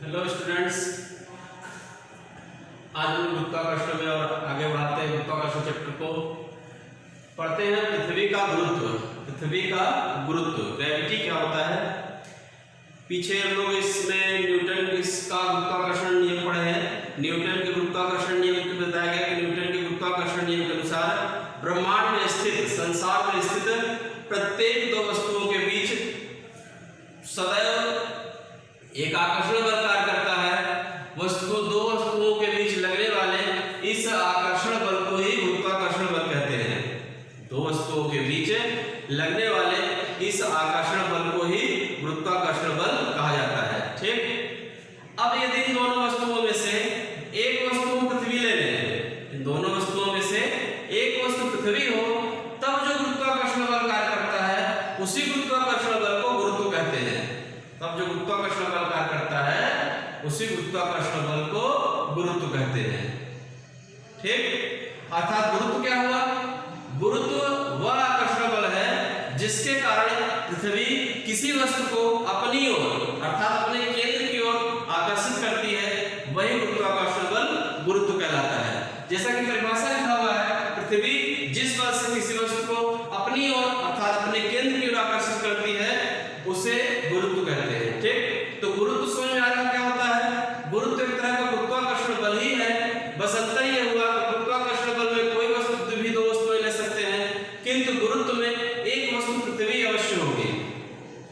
Hello students, आज हम गुरुत्वाकर्षण में और आगे बढ़ाते हैं गुरुत्वाकर्षण चैप्टर को। पढ़ते हैं पृथ्वी का गुरुत्व। पृथ्वी का गुरुत्व ग्रेविटी क्या होता है। पीछे हम लोग इसमें न्यूटन इसका गुरुत्वाकर्षण नियम पढ़े हैं। न्यूटन के गुरुत्वाकर्षण नियम को बताया गया कि न्यूटन के गुरुत्वाकर्षण नियम के अनुसार ब्रह्मांड में स्थित, संसार में स्थित प्रत्येक दो वस्तुओं के बीच सदैव एक आकर्षण बल कार्य करता है। दो वस्तुओं के बीच लगने वाले इस आकर्षण बल को ही गुरुत्वाकर्षण बल कहते हैं। दो वस्तुओं के बीच लगने वाले इस आकर्षण बल को ही गुरुत्वाकर्षण बल कहा जाता है। ठीक, अब यदि इन दोनों वस्तुओं में से एक वस्तु पृथ्वी ले लें, इन दोनों वस्तुओं में से एक वस्तु पृथ्वी हो, तब जो गुरुत्वाकर्षण बल कार्य करता है उसी गुरुत्वाकर्षण बल को गुरुत्व कहते हैं। तब जो गुरुत्वाकर्षण बल कार्य करता है उसी गुरुत्वाकर्षण बल को गुरुत्व कहते हैं। ठीक, अर्थात गुरुत्व क्या हुआ? गुरुत्व वह आकर्षण बल है जिसके कारण पृथ्वी किसी वस्तु को अपनी ओर अर्थात अपने केंद्र की ओर आकर्षित करती है, वही गुरुत्वाकर्षण बल गुरुत्व कहलाता है। जैसा कि परिभाषा लिखा हुआ है, पृथ्वी जिस बल से किसी वस्तु को अपनी ओर अर्थात अपने केंद्र की ओर आकर्षित करती है उसे गुरुत्व कहते हैं। ठीक, तो गुरुत्व समझ में आ रहा क्या होता है? गुरुत्व एक तरह का गुरुत्वाकर्षण बल ही है। बस अंतर यह हुआ कि गुरुत्वाकर्षण बल में कोई वस्तु भी दो वस्तुएं ले सकते हैं, किंतु गुरुत्व में एक वस्तु पृथ्वी अवश्य होगी।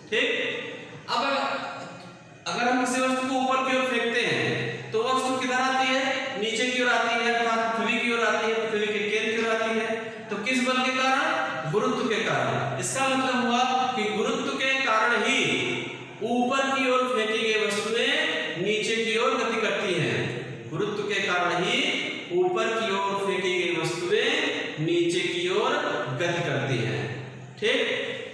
ठीक, अब अगर हम किसी वस्तु को ऊपर की ओर फेंकते हैं तो वह वस्तु किधर आती है? नीचे की ओर आती है, अर्थात पृथ्वी की ओर आती है, पृथ्वी के केंद्र की ओर आती है। तो किस बल के कारण? गुरुत्व के कारण। इसका मतलब हुआ कि गुरुत्व के कारण ही ऊपर की ओर फेंकी गई वस्तुएं नीचे की ओर गति करती हैं। गुरुत्व के कारण ही ऊपर की ओर फेंकी गई वस्तुएं नीचे की ओर गति करती हैं। ठीक,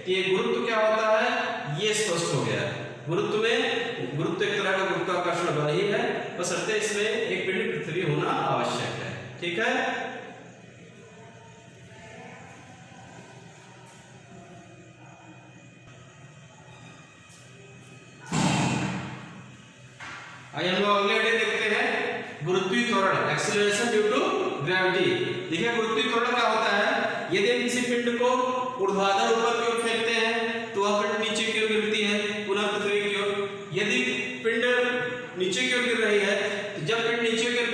ये गुरुत्व क्या होता है ये स्पष्ट हो गया। गुरुत्व एक तरह का गुरुत्वाकर्षण बल ही है, बशर्ते इसमें एक पिंड पृथ्वी होना आवश्यक है। ठीक है, आइए हम लोग अगले हेडिंग देखते हैं, गुरुत्वीय त्वरण, एक्सीलरेशन ड्यू टू ग्रेविटी। देखिए गुरुत्वीय त्वरण क्या होता है? यदि हम किसी पिंड को ऊर्ध्वाधर ऊपर की ओर फेंकते हैं तो वह पिंड नीचे की ओर गिरती है, पुनः पृथ्वी की ओर। यदि पिंड नीचे की ओर गिर रही है तो जब पिंड नीचे की ओर,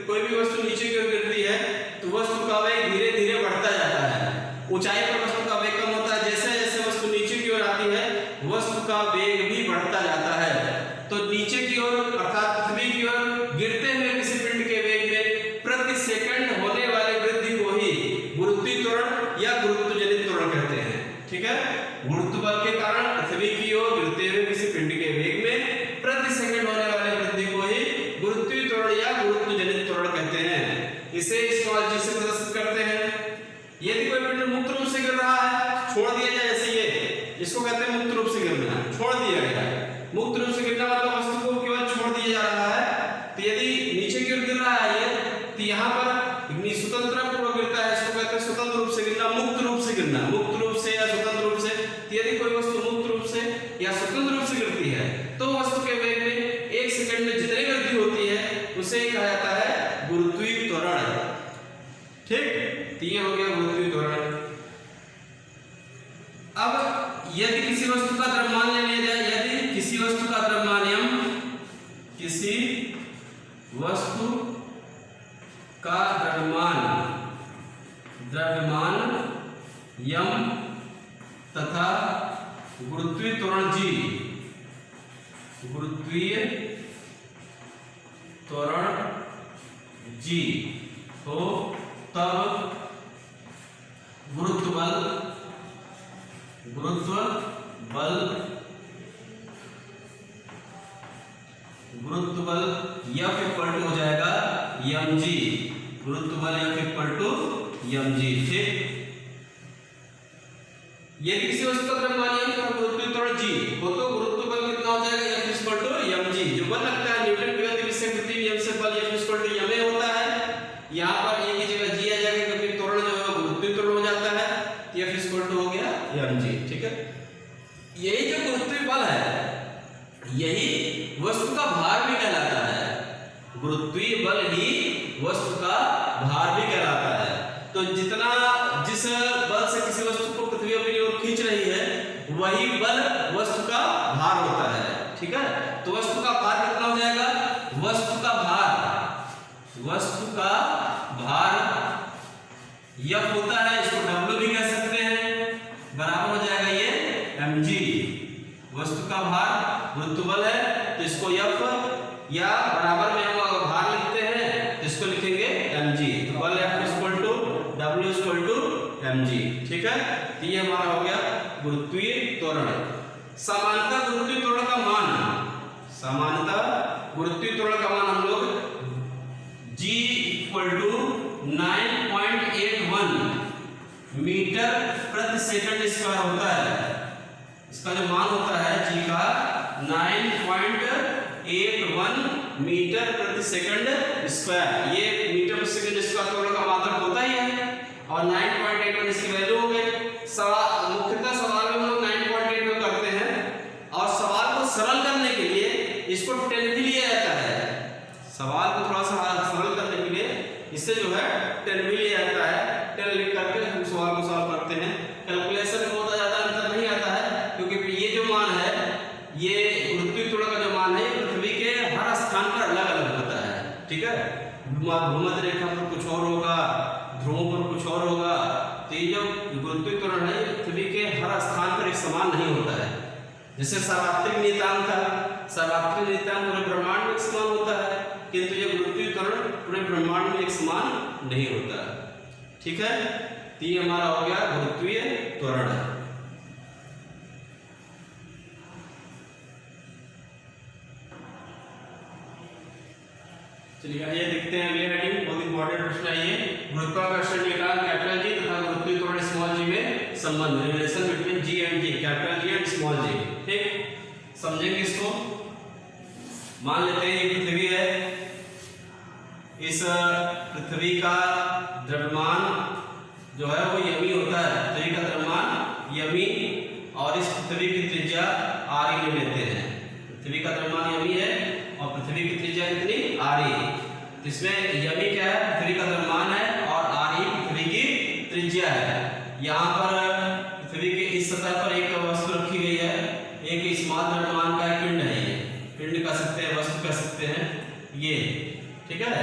कोई भी वस्तु नीचे की ओर गिरती है तो वस्तु का वेग धीरे धीरे बढ़ता जाता है। ऊंचाई पर वस्तु का वेग कम होता है, जैसे जैसे वस्तु नीचे की ओर आती है वस्तु का वेग भी बढ़ता जाता है। तो नीचे की ओर अर्थात पृथ्वी की ओर गिरते हुए किसी पिंड के वेग में प्रति सेकंड होने वाली वृद्धि को ही गुरुत्वीय त्वरण या गुरुत्व जनित त्वरण कहते हैं। ठीक है, गुरुत्व बल के कारण पृथ्वी की ओर गिरते हुए किसी पिंड के वेग में प्रति सेकंड होने वाली वृद्धि को ही गुरुत्वीय त्वरण या गुरुत्व जनित त्वरण कहते हैं। इसे स्मॉल जी से प्रदर्शित करते हैं। यदि कोई पिंड मुक्त रूप से गिर रहा है, छोड़ दिया जाए, जैसे ये, इसको कहते हैं मुक्त रूप से गिरना, छोड़ दिया गया। मुक्त रूप से गिरना मतलब वस्तु को केवल छोड़ दिया जा रहा है। तो यदि नीचे की ओर गिर रहा है ये, तो यहाँ पर स्वतंत्र पूर्वक गिरता है, इसको कहते हैं स्वतंत्र रूप से गिरना, मुक्त रूप से गिरना, मुक्त रूप से या स्वतंत्र रूप से। तो यदि कोई वस्तु मुक्त रूप से या स्वतंत्र रूप से गिरती है तो वस्तु के वेग में एक सेकंड में जितनी वृद्धि होती है उसे कहा जाता है गुरुत्वीय त्वरण। ठीक, तो ये हो गया गुरुत्वीय त्वरण। अब यदि किसी वस्तु का द्रव्यमान ले लिया जाए, यदि किसी वस्तु का द्रव्यमान, किसी वस्तु का द्रव्यमान यम तथा गुरुत्वीय त्वरण जी, गुरुत्वीय त्वरण जी हो, तब गुरुत्व बल F इक्वल टू हो जाएगा mg। गुरुत्व बल F इक्वल टू mg। ठीक, यदि किसी वस्तु का द्रव्यमान m और गुरुत्वीय त्वरण g हो तो गुरुत्व बल कितना हो जाएगा? F equal to mg। जो बल लगता है न्यूटन की गति विषय कृति नियम से बल F इक्वल टू ma होता है। यहाँ पर a की जगह g आ जाएगा क्योंकि त्वरण जो है गुरुत्वीय त्वरण हो जाता है। F इक्वल टू हो गया mg। ठीक है, यही जो गुरुत्वीय बल है यही वस्तु का भार भी कहलाता है। गुरुत्वीय बल ही वस्तु का भार भी कहलाता है। तो जिस बल से किसी वस्तु को पृथ्वी अपनी ओर खींच रही है वही बल वस्तु का भार होता है। ठीक है, तो वस्तु का भार कितना हो जाएगा? वस्तु का भार F होता है, इसको W भी कह सकते हैं, बराबर हो जाएगा ये mg। वस्तु का भार गुरुत्व है तो इसको F या बराबर में हम भार लिखते हैं तो इसको लिखेंगे mg। तो बल F = W = mg। ठीक है, तो ये हमारा हो गया गुरुत्वीय त्वरण। समानता गुरुत्वीय त्वरण का मान, हम लोग g = 9.81 मीटर प्रति सेकंड स्क्वायर होता है। इसका जो मान होता है g का 9.81 मीटर प्रति सेकंड स्क्वायर। ये मीटर प्रति सेकंड स्क्वायर त्वरण का मात्रक होता ही है और 9.81 इसकी वैल्यू हो गई। मुख्यतः सवाल में हम लोग 9.81 करते हैं और सवाल को सरल करने के लिए इसको 10 भी लिया जाता है। सवाल को थोड़ा सा सरल करने के लिए इससे जो है 10 भी लिया जाता है। 10 लिख करके हम सवाल को सॉल्व करते हैं। कैलकुलेशन में बहुत ज्यादा अंतर नहीं आता है क्योंकि ये जो मान है, ये गुरुत्वीय त्वरण का जो मान है ये पृथ्वी के हर स्थान पर अलग अलग होता है। ठीक है, भूमध्य रेखा पर कुछ और होगा, ध्रुवों पर कुछ और होगा। तो ये जो गुरुत्वीय त्वरण है पृथ्वी के हर स्थान पर एक समान नहीं होता है। जैसे सार्वत्रिक नियतांक था, सार्वत्रिक नियतांक पूरे ब्रह्मांड में एक समान होता है, किंतु ये गुरुत्वीय त्वरण पूरे ब्रह्मांड में एक समान नहीं होता है। ठीक है, तो ये हमारा हो गया गुरुत्वीय त्वरण। चलिए आइए देखते हैं अगले हेडिंग। बहुत इंपॉर्टेंट प्रश्न है ये। गुरुत्वाकर्षण नियतांक कैपिटल जी तथा गुरुत्वीय त्वरण स्मॉल जी में संबंध, relation between G and G, capital G and small G. ठीक, समझेंगे इसको। मान लेते हैं ये पृथ्वी है, इस पृथ्वी का द्रव्यमान जो है वो यमी होता है। पृथ्वी का द्रव्यमान यमी और इस पृथ्वी की त्रिज्या r ले लेते हैं। पृथ्वी का द्रव्यमान यमी है और पृथ्वी की त्रिज्या कितनी? r। इसमें यमी क्या है? पृथ्वी का द्रव्यमान है और r पृथ्वी की त्रिज्या है। यहाँ पर पृथ्वी के इस सतह पर एक वस्तु रखी गई है, एक स्मॉल द्रव्यमान का एक पिंड है। ये पिंड कह सकते हैं, वस्तु कह सकते हैं ये। ठीक है,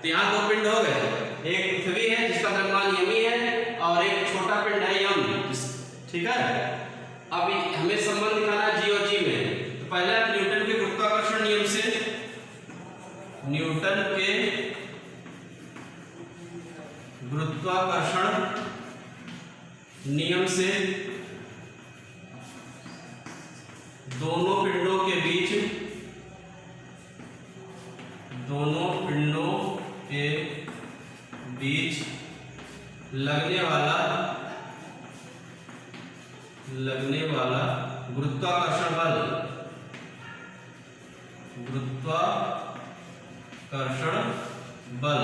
तो यहाँ दो पिंड हो गए, एक पृथ्वी है जिसका द्रव्यमान यमी है और एक छोटा पिंड है यम। ठीक है, अब हमें संबंध दिखाना है जी और जी में। तो पहले आप न्यूटन के गुरुत्वाकर्षण नियम से, न्यूटन के गुरुत्वाकर्षण नियम से दोनों पिंडों के बीच लगने वाला गुरुत्वाकर्षण बल।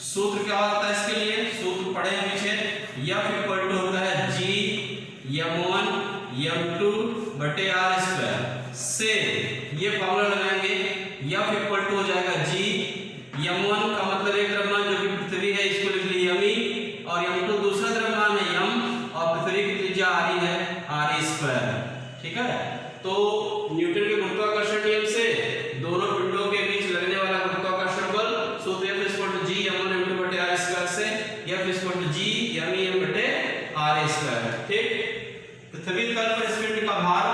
सूत्र क्या होता है इसके लिए? सूत्र पढ़े हैं पीछे। F = होता है G m1 m2 बटे r² से ये फॉर्मूला लगाएंगे। F = हो जाएगा G m1 का मतलब एक द्रव्यमान जो कि पृथ्वी है, इसको लिख लीजिए यमी, और m2 दूसरा द्रव्यमान है यम, और पृथ्वी की त्रिज्या r है r²। ठीक है, तो न्यूटन के गुरुत्वाकर्षण नियम से दोनों पिंडों के बीच लगने वाला गुरुत्वाकर्षण बल सूत्र F = G m1 m2 बटे r² से F = G m बटे r²। ठीक, पृथ्वी तल पर इस पिंड का भार,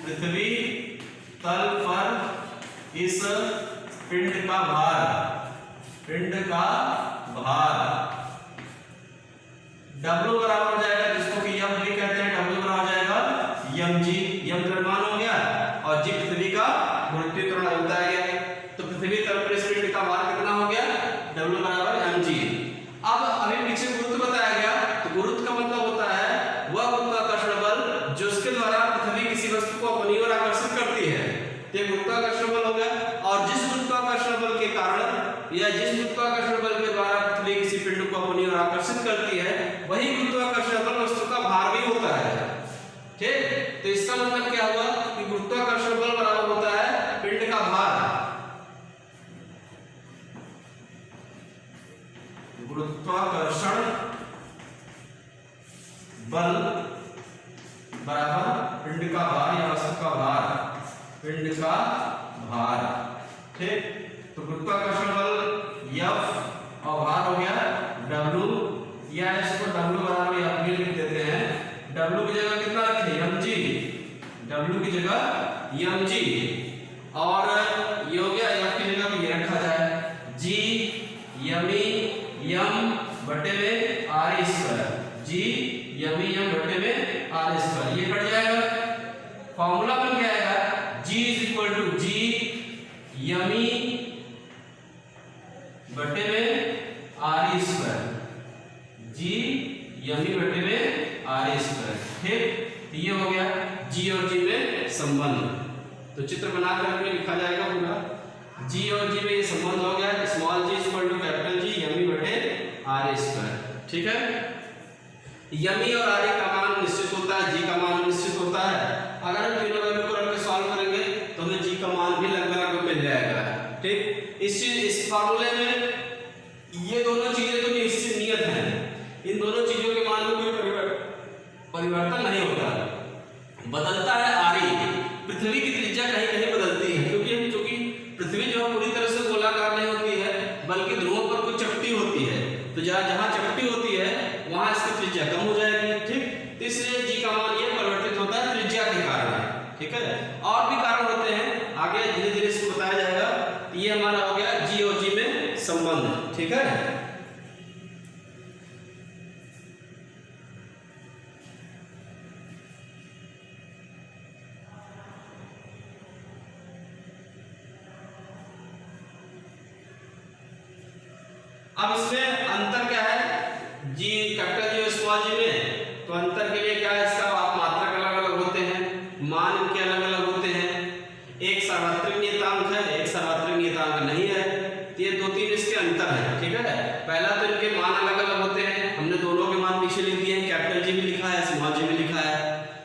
पृथ्वी तल पर इस पिंड का भार W बराबर हो जाएगा, जिसको कि M भी कहते हैं। W बराबर हो जाएगा mg, m द्रव्यमान हो गया और g पृथ्वी का गुरुत्वीय त्वरण बताया गया। तो पृथ्वी तल पर इस पिंड का भार कितना हो गया? W बराबर mg। अब अभी पीछे गुरुत्व बताया गया, तो गुरुत्व का मतलब होता है वह गुरुत्वाकर्षण बल जो उसके द्वारा पृथ्वी किसी वस्तु को अपनी ओर आकर्षित करती है। ये गुरुत्वाकर्षण बल हो गया, और जिस गुरुत्वाकर्षण बल के कारण या जिस गुरुत्वाकर्षण बल के द्वारा पृथ्वी किसी पिंड को अपनी ओर आकर्षित करती है, वही गुरुत्वाकर्षण बल वस्तु का भार भी होता है। ठीक, तो इसका मतलब क्या हुआ कि गुरुत्वाकर्षण बल बराबर होता है पिंड का भार। गुरुत्वाकर्षण बल बराबर पिंड का भार या वस्तु का भार, पिंड का भार। ठीक, तो गुरुत्वाकर्षण बल F और भार हो गया W, या इसको W बराबर F भी लिख देते हैं। W की जगह कितना रखें mg, W की जगह mg, और ये हो गया F की जगह ये रखा जाए G m बटे में r स्क्वायर, G m बटे में r स्क्वायर, ये कट जाएगा। फॉर्मूला बन क्या आएगा G G m बटे में r स्क्वायर, G m बटे में r स्क्वायर। ठीक, ये हो गया G और G में संबंध। तो चित्र बना करके लिखा जाएगा पूरा, G और G में ये संबंध हो गया, small g capital G m बटे r स्क्वायर। ठीक है, m और r का मान निश्चित होता है, G का मान निश्चित होता है। अगर हम तीनों वैल्यू को रख के सॉल्व करेंगे तो हमें G का मान भी लगभग मिल जाएगा। ठीक, इस फार्मूले में ये दोनों चीजें तो नियत हैं, इन दोनों चीजों के मान में कोई परिवर्तन नहीं होता, बदलता है आरी। पृथ्वी की त्रिज्या कहीं कहीं बदलती है, क्योंकि पृथ्वी जो पूरी तरह से गोलाकार नहीं होती है, बल्कि ध्रुवों पर कुछ चपटी होती है, तो जहाँ चपटी होती है वहां इसकी त्रिज्या कम हो जाएगी। ठीक, तो इसलिए जी का मान ये परिवर्तित होता है त्रिज्या के कारण। ठीक है, और भी कारण होते हैं, आगे धीरे धीरे इसको बताया जाएगा। ये हमारा हो गया जी और जी में संबंध। ठीक है, अब इसमें अंतर क्या है जी कैपिटल जी और स्मॉल जी में, तो अंतर के लिए क्या है, इसका आप मात्रक अलग अलग होते हैं, मान इनके अलग अलग होते हैं, एक सार्वत्रिक नियतांक है, एक सार्वत्रिक नियतांक नहीं है। तो ये 2-3 इसके अंतर है। ठीक है, पहला तो इनके मान अलग अलग होते हैं, हमने दोनों के मान पीछे लिख दिए हैं, कैपिटल जी भी लिखा है, स्मॉल जी भी लिखा है,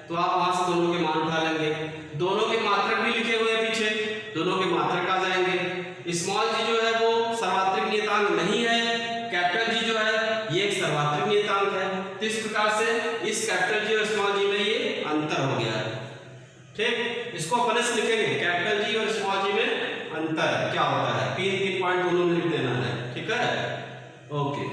तो आप वहां से दोनों के मान उठा लेंगे। दोनों के मात्रक भी लिखे हुए हैं पीछे, दोनों के मात्रक आ जाएंगे। स्मॉल जी जो है वो सर्वात्रिक नियतांक नहीं है, कैपिटल जी जो है ये एक सर्वात्रिक नियतांक है। तो इस प्रकार से इस कैपिटल जी और स्मॉल जी में ये अंतर हो गया है। ठीक, इसको अपन से लिखेंगे कैपिटल जी और स्मॉल जी में अंतर क्या होता है, 3 पॉइंट दोनों में लिख देना है। ठीक है, ओके।